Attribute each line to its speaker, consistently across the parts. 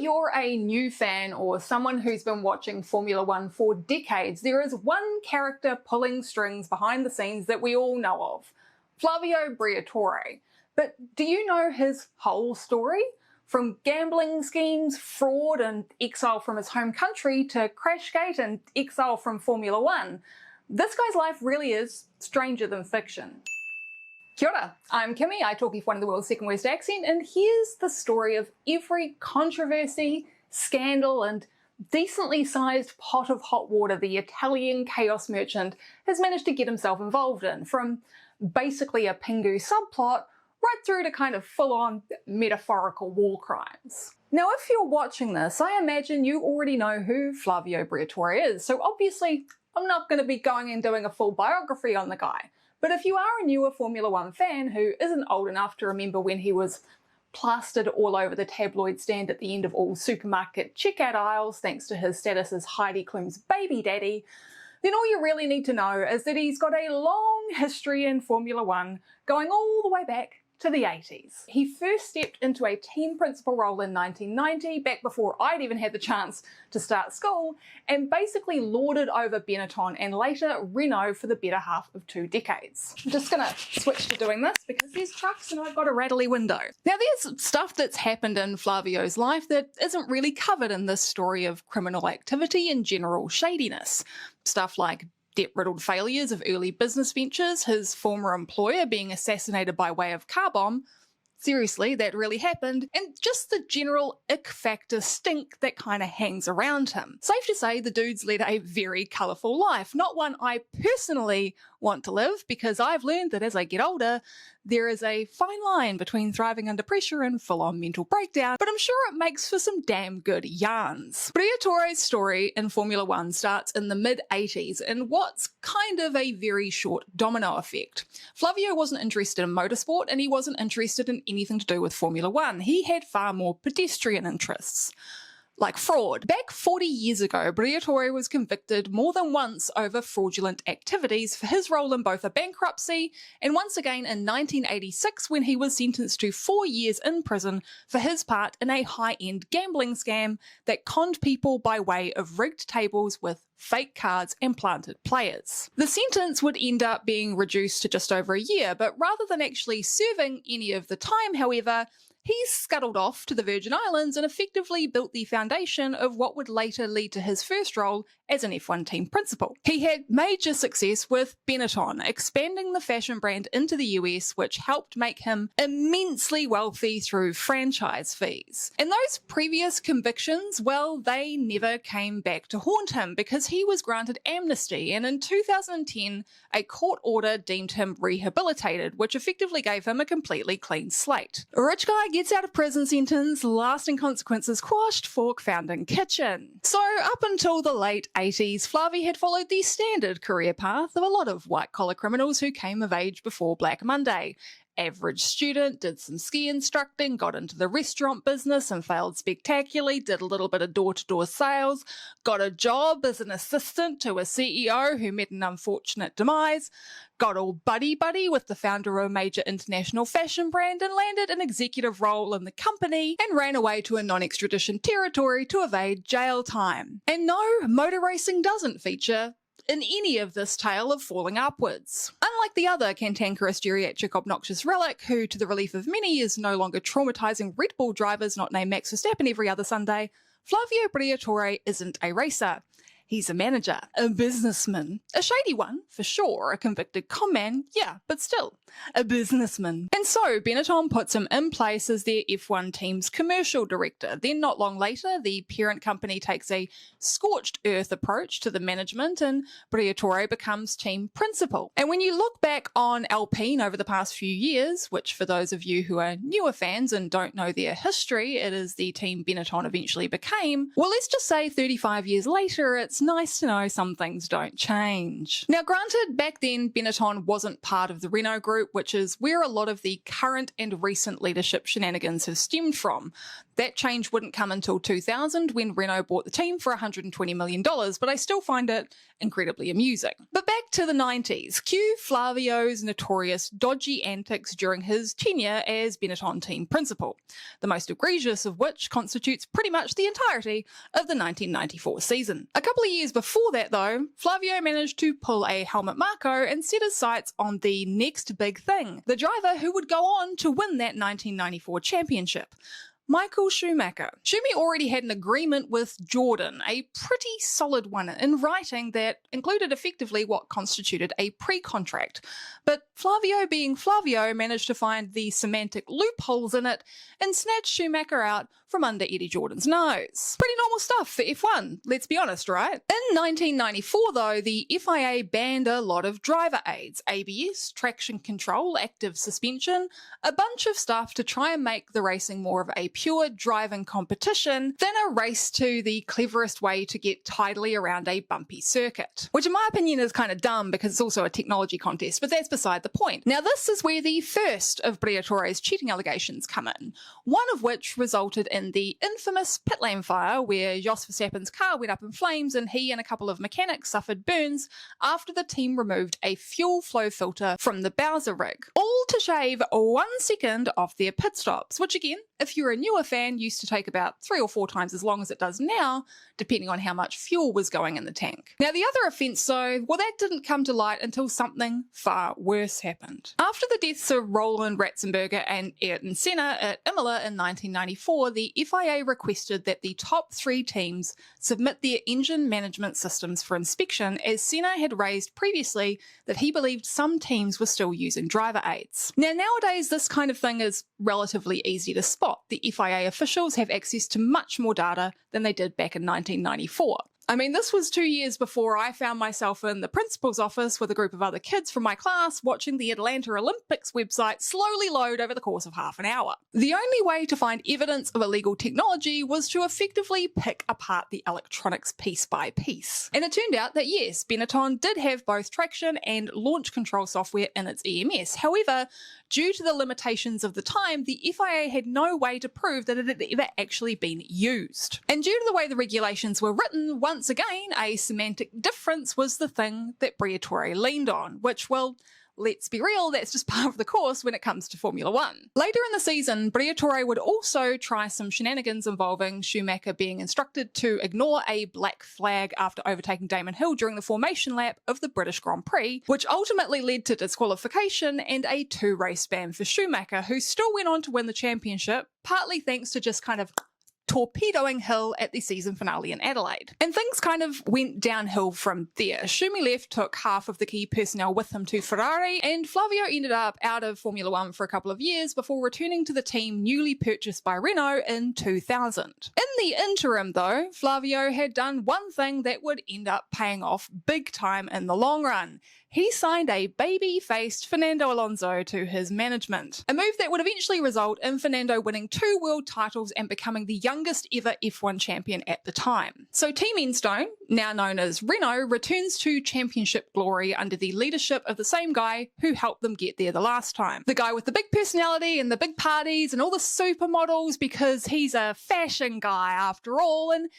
Speaker 1: you're a new fan or someone who's been watching Formula One for decades, there is one character pulling strings behind the scenes that we all know of, Flavio Briatore. But do you know his whole story? From gambling schemes, fraud and exile from his home country to Crashgate and exile from Formula One. This guy's life really is stranger than fiction. Kia ora, I'm Kimmy, I talk F1 in the world's second worst accent, and here's the story of every controversy, scandal and decently sized pot of hot water the Italian chaos merchant has managed to get himself involved in, from basically a Pingu subplot right through to kind of full-on metaphorical war crimes. Now, if you're watching this, I imagine you already know who Flavio Briatore is, so obviously I'm not going to be going and doing a full biography on the guy. But if you are a newer Formula One fan who isn't old enough to remember when he was plastered all over the tabloid stand at the end of all supermarket checkout aisles thanks to his status as Heidi Klum's baby daddy, then all you really need to know is that he's got a long history in Formula One going all the way back to the 80s. He first stepped into a team principal role in 1990, back before I'd even had the chance to start school, and basically lorded over Benetton and later Renault for the better half of 2 decades. I'm just gonna switch to doing this because there's trucks and I've got a rattly window. Now, there's stuff that's happened in Flavio's life that isn't really covered in this story of criminal activity and general shadiness. Stuff like debt-riddled failures of early business ventures, his former employer being assassinated by way of car bomb. Seriously, that really happened, and just the general ick factor stink that kind of hangs around him. Safe to say the dude's led a very colourful life, not one I personally want to live, because I've learned that as I get older, there is a fine line between thriving under pressure and full-on mental breakdown, but I'm sure it makes for some damn good yarns. Briatore's story in Formula One starts in the mid-80s in what's kind of a very short domino effect. Flavio wasn't interested in motorsport and he wasn't interested in anything to do with Formula One. He had far more pedestrian interests, like fraud. Back 40 years ago, Briatore was convicted more than once over fraudulent activities for his role in both a bankruptcy and once again in 1986 when he was sentenced to 4 years in prison for his part in a high-end gambling scam that conned people by way of rigged tables with fake cards and planted players. The sentence would end up being reduced to just over a year, but rather than actually serving any of the time, however, he scuttled off to the Virgin Islands and effectively built the foundation of what would later lead to his first role as an F1 team principal. He had major success with Benetton, expanding the fashion brand into the US, which helped make him immensely wealthy through franchise fees. And those previous convictions, well, they never came back to haunt him because he was granted amnesty, and in 2010, a court order deemed him rehabilitated, which effectively gave him a completely clean slate. A rich guy gets out of prison sentence, lasting consequences quashed, fork found in kitchen. So up until the late 80s, Flavio had followed the standard career path of a lot of white-collar criminals who came of age before Black Monday. Average student, did some ski instructing, got into the restaurant business and failed spectacularly, did a little bit of door-to-door sales, got a job as an assistant to a CEO who met an unfortunate demise, got all buddy-buddy with the founder of a major international fashion brand and landed an executive role in the company and ran away to a non-extradition territory to evade jail time. And no, motor racing doesn't feature in any of this tale of falling upwards. Unlike the other cantankerous geriatric obnoxious relic who, to the relief of many, is no longer traumatising Red Bull drivers not named Max Verstappen every other Sunday, Flavio Briatore isn't a racer. He's a manager, a businessman, a shady one, for sure, a convicted conman, yeah, but still, a businessman. And so Benetton puts him in place as their F1 team's commercial director. Then not long later, the parent company takes a scorched earth approach to the management and Briatore becomes team principal. And when you look back on Alpine over the past few years, which for those of you who are newer fans and don't know their history, it is the team Benetton eventually became, well, let's just say 35 years later, it's nice to know some things don't change. Now, granted, back then Benetton wasn't part of the Renault group, which is where a lot of the current and recent leadership shenanigans have stemmed from. That change wouldn't come until 2000 when Renault bought the team for $120 million, but I still find it incredibly amusing. But back to the 90s, cue Flavio's notorious dodgy antics during his tenure as Benetton team principal, the most egregious of which constitutes pretty much the entirety of the 1994 season. A couple of years before that though, Flavio managed to pull a Helmut Marko and set his sights on the next big thing, the driver who would go on to win that 1994 championship. Michael Schumacher. Schumi already had an agreement with Jordan, a pretty solid one in writing that included effectively what constituted a pre-contract. But Flavio being Flavio managed to find the semantic loopholes in it and snatched Schumacher out from under Eddie Jordan's nose. Pretty normal stuff for F1, let's be honest, right? In 1994 though, the FIA banned a lot of driver aids, ABS, traction control, active suspension, a bunch of stuff to try and make the racing more of a pure driving competition than a race to the cleverest way to get tidily around a bumpy circuit. Which in my opinion is kind of dumb because it's also a technology contest, but that's beside the point. Now this is where the first of Briatore's cheating allegations come in, one of which resulted in the infamous pit lane fire where Jos Verstappen's car went up in flames and he and a couple of mechanics suffered burns after the team removed a fuel flow filter from the Bowser rig, all to shave 1 second off their pit stops, which again, if you're a newer fan, used to take about 3 or 4 times as long as it does now, depending on how much fuel was going in the tank. Now the other offence though, well that didn't come to light until something far worse happened. After the deaths of Roland Ratzenberger and Ayrton Senna at Imola in 1994, the FIA requested that the top 3 teams submit their engine management systems for inspection, as Senna had raised previously that he believed some teams were still using driver aids. Now nowadays this kind of thing is relatively easy to spot. The FIA officials have access to much more data than they did back in 1994. I mean, this was 2 years before I found myself in the principal's office with a group of other kids from my class watching the Atlanta Olympics website slowly load over the course of half an hour. The only way to find evidence of illegal technology was to effectively pick apart the electronics piece by piece. And it turned out that yes, Benetton did have both traction and launch control software in its EMS. However, due to the limitations of the time, the FIA had no way to prove that it had ever actually been used. And due to the way the regulations were written, once again, a semantic difference was the thing that Briatore leaned on, which, well, let's be real, that's just part of the course when it comes to Formula One. Later in the season, Briatore would also try some shenanigans involving Schumacher being instructed to ignore a black flag after overtaking Damon Hill during the formation lap of the British Grand Prix, which ultimately led to disqualification and a 2-race ban for Schumacher, who still went on to win the championship, partly thanks to just kind of torpedoing Hill at the season finale in Adelaide. And things kind of went downhill from there. Schumi left, took half of the key personnel with him to Ferrari, and Flavio ended up out of Formula One for a couple of years before returning to the team newly purchased by Renault in 2000. In the interim though, Flavio had done one thing that would end up paying off big time in the long run. He signed a baby-faced Fernando Alonso to his management, a move that would eventually result in Fernando winning 2 world titles and becoming the youngest ever F1 champion at the time. So Team Enstone, now known as Renault, returns to championship glory under the leadership of the same guy who helped them get there the last time. The guy with the big personality and the big parties and all the supermodels, because he's a fashion guy after all, and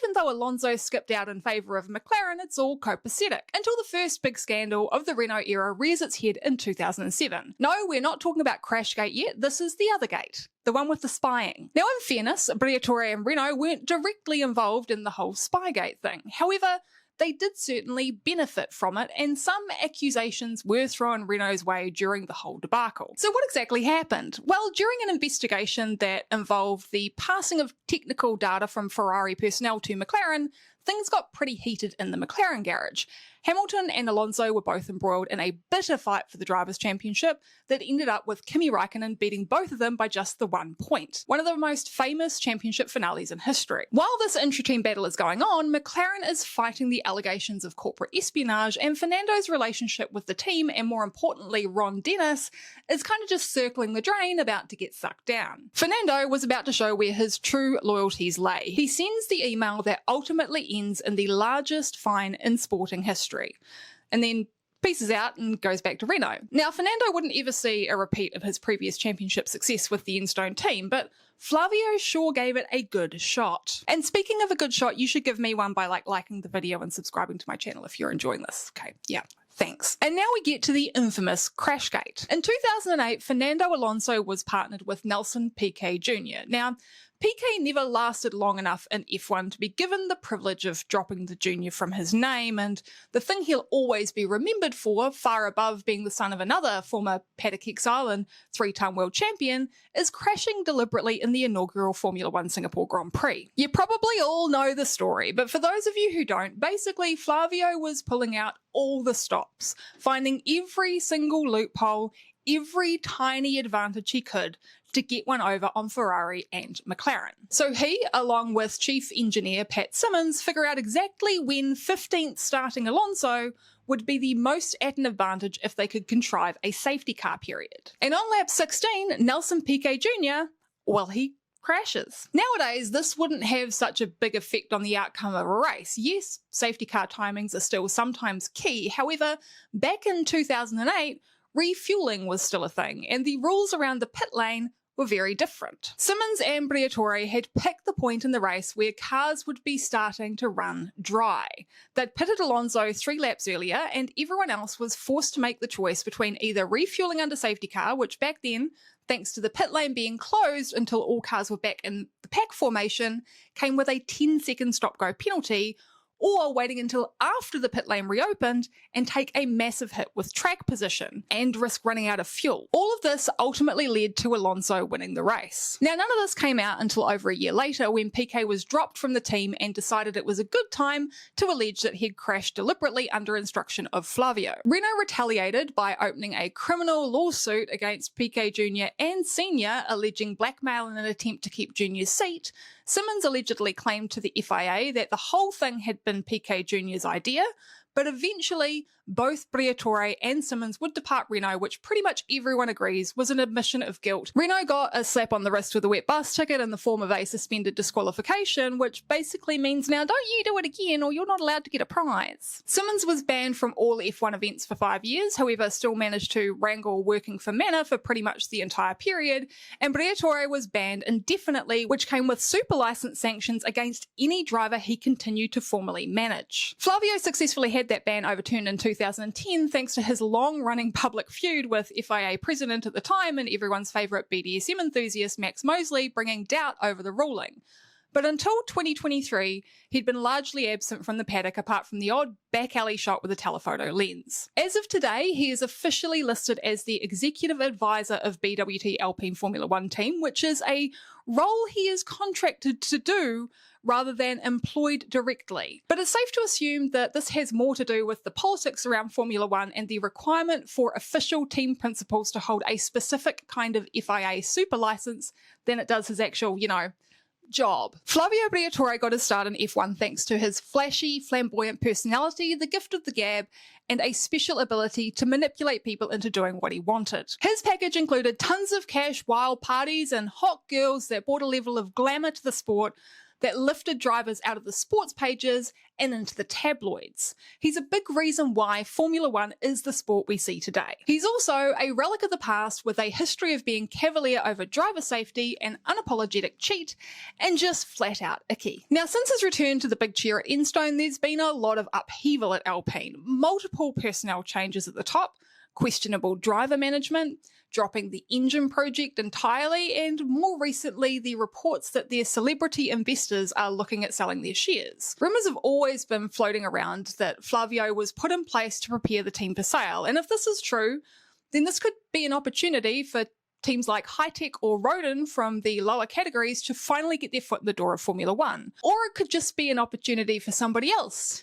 Speaker 1: even though Alonso skipped out in favour of McLaren, it's all copacetic, until the first big scandal of the Renault era rears its head in 2007. No, we're not talking about Crashgate yet, this is the other gate, the one with the spying. Now in fairness, Briatore and Renault weren't directly involved in the whole Spygate thing. However, they did certainly benefit from it, and some accusations were thrown Renault's way during the whole debacle. So what exactly happened? Well, during an investigation that involved the passing of technical data from Ferrari personnel to McLaren, things got pretty heated in the McLaren garage. Hamilton and Alonso were both embroiled in a bitter fight for the Drivers' Championship that ended up with Kimi Raikkonen beating both of them by just the 1 point. One of the most famous championship finales in history. While this intra-team battle is going on, McLaren is fighting the allegations of corporate espionage, and Fernando's relationship with the team, and more importantly Ron Dennis, is kind of just circling the drain, about to get sucked down. Fernando was about to show where his true loyalties lay. He sends the email that ultimately ends in the largest fine in sporting history. And then peaces out and goes back to Renault. Now, Fernando wouldn't ever see a repeat of his previous championship success with the Enstone team, but Flavio sure gave it a good shot. And speaking of a good shot, you should give me one by liking the video and subscribing to my channel if you're enjoying this. Okay, yeah. Thanks. And now we get to the infamous Crashgate. In 2008, Fernando Alonso was partnered with Nelson Piquet Jr. Now, Piquet never lasted long enough in F1 to be given the privilege of dropping the junior from his name, and the thing he'll always be remembered for, far above being the son of another former paddock exile and three-time world champion, is crashing deliberately in the inaugural Formula One Singapore Grand Prix. You probably all know the story, but for those of you who don't, basically Flavio was pulling out all the stops, finding every single loophole, every tiny advantage he could to get one over on Ferrari and McLaren. So he, along with chief engineer Pat Simmons, figure out exactly when 15th starting Alonso would be the most at an advantage if they could contrive a safety car period. And on lap 16, Nelson Piquet Jr., well, he crashes. Nowadays, this wouldn't have such a big effect on the outcome of a race. Yes, safety car timings are still sometimes key. However, back in 2008, refueling was still a thing, and the rules around the pit lane were very different. Simmons and Briatore had picked the point in the race where cars would be starting to run dry. They'd pitted Alonso 3 laps earlier, and everyone else was forced to make the choice between either refueling under safety car, which back then, thanks to the pit lane being closed until all cars were back in the pack formation, came with a 10-second stop-go penalty, or waiting until after the pit lane reopened and take a massive hit with track position and risk running out of fuel. All of this ultimately led to Alonso winning the race. Now, none of this came out until over a year later when Piquet was dropped from the team and decided it was a good time to allege that he'd crashed deliberately under instruction of Flavio. Renault retaliated by opening a criminal lawsuit against Piquet Jr. and Sr., alleging blackmail in an attempt to keep Jr.'s seat. Simmons allegedly claimed to the FIA that the whole thing had been Piquet Jr.'s idea, but eventually both Briatore and Simmons would depart Renault, which pretty much everyone agrees was an admission of guilt. Renault got a slap on the wrist with a wet bus ticket in the form of a suspended disqualification, which basically means now don't you do it again or you're not allowed to get a prize. Simmons was banned from all F1 events for 5 years, however still managed to wrangle working for Manor for pretty much the entire period, and Briatore was banned indefinitely, which came with super license sanctions against any driver he continued to formally manage. Flavio successfully had that ban overturned in 2010 thanks to his long-running public feud with FIA president at the time and everyone's favourite BDSM enthusiast Max Mosley, bringing doubt over the ruling. But until 2023, he'd been largely absent from the paddock apart from the odd back alley shot with a telephoto lens. As of today, he is officially listed as the executive advisor of BWT Alpine Formula One team, which is a role he is contracted to do rather than employed directly. But it's safe to assume that this has more to do with the politics around Formula One and the requirement for official team principals to hold a specific kind of FIA super license than it does his actual, job. Flavio Briatore got his start in F1 thanks to his flashy, flamboyant personality, the gift of the gab, and a special ability to manipulate people into doing what he wanted. His package included tons of cash, wild parties, and hot girls that brought a level of glamour to the sport that lifted drivers out of the sports pages and into the tabloids. He's a big reason why Formula One is the sport we see today. He's also a relic of the past with a history of being cavalier over driver safety, an unapologetic cheat, and just flat out icky. Now, since his return to the big chair at Enstone, there's been a lot of upheaval at Alpine. Multiple personnel changes at the top, questionable driver management, dropping the engine project entirely, and more recently the reports that their celebrity investors are looking at selling their shares. Rumours have always been floating around that Flavio was put in place to prepare the team for sale, and if this is true, then this could be an opportunity for teams like Hitech or Rodin from the lower categories to finally get their foot in the door of Formula One. Or it could just be an opportunity for somebody else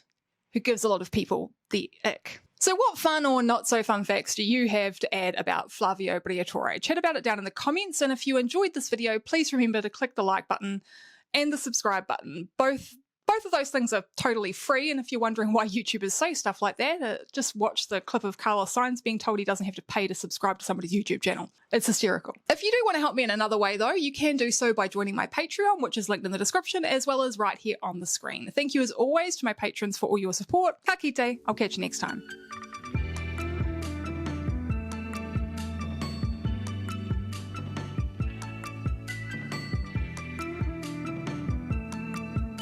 Speaker 1: who gives a lot of people the ick. So what fun or not so fun facts do you have to add about Flavio Briatore? Chat about it down in the comments, and if you enjoyed this video, please remember to click the like button and the subscribe button. Both of those things are totally free, and if you're wondering why YouTubers say stuff like that, just watch the clip of Carlos Sainz being told he doesn't have to pay to subscribe to somebody's YouTube channel. It's hysterical. If you do want to help me in another way though, you can do so by joining my Patreon, which is linked in the description, as well as right here on the screen. Thank you as always to my patrons for all your support. Ka kite, I'll catch you next time.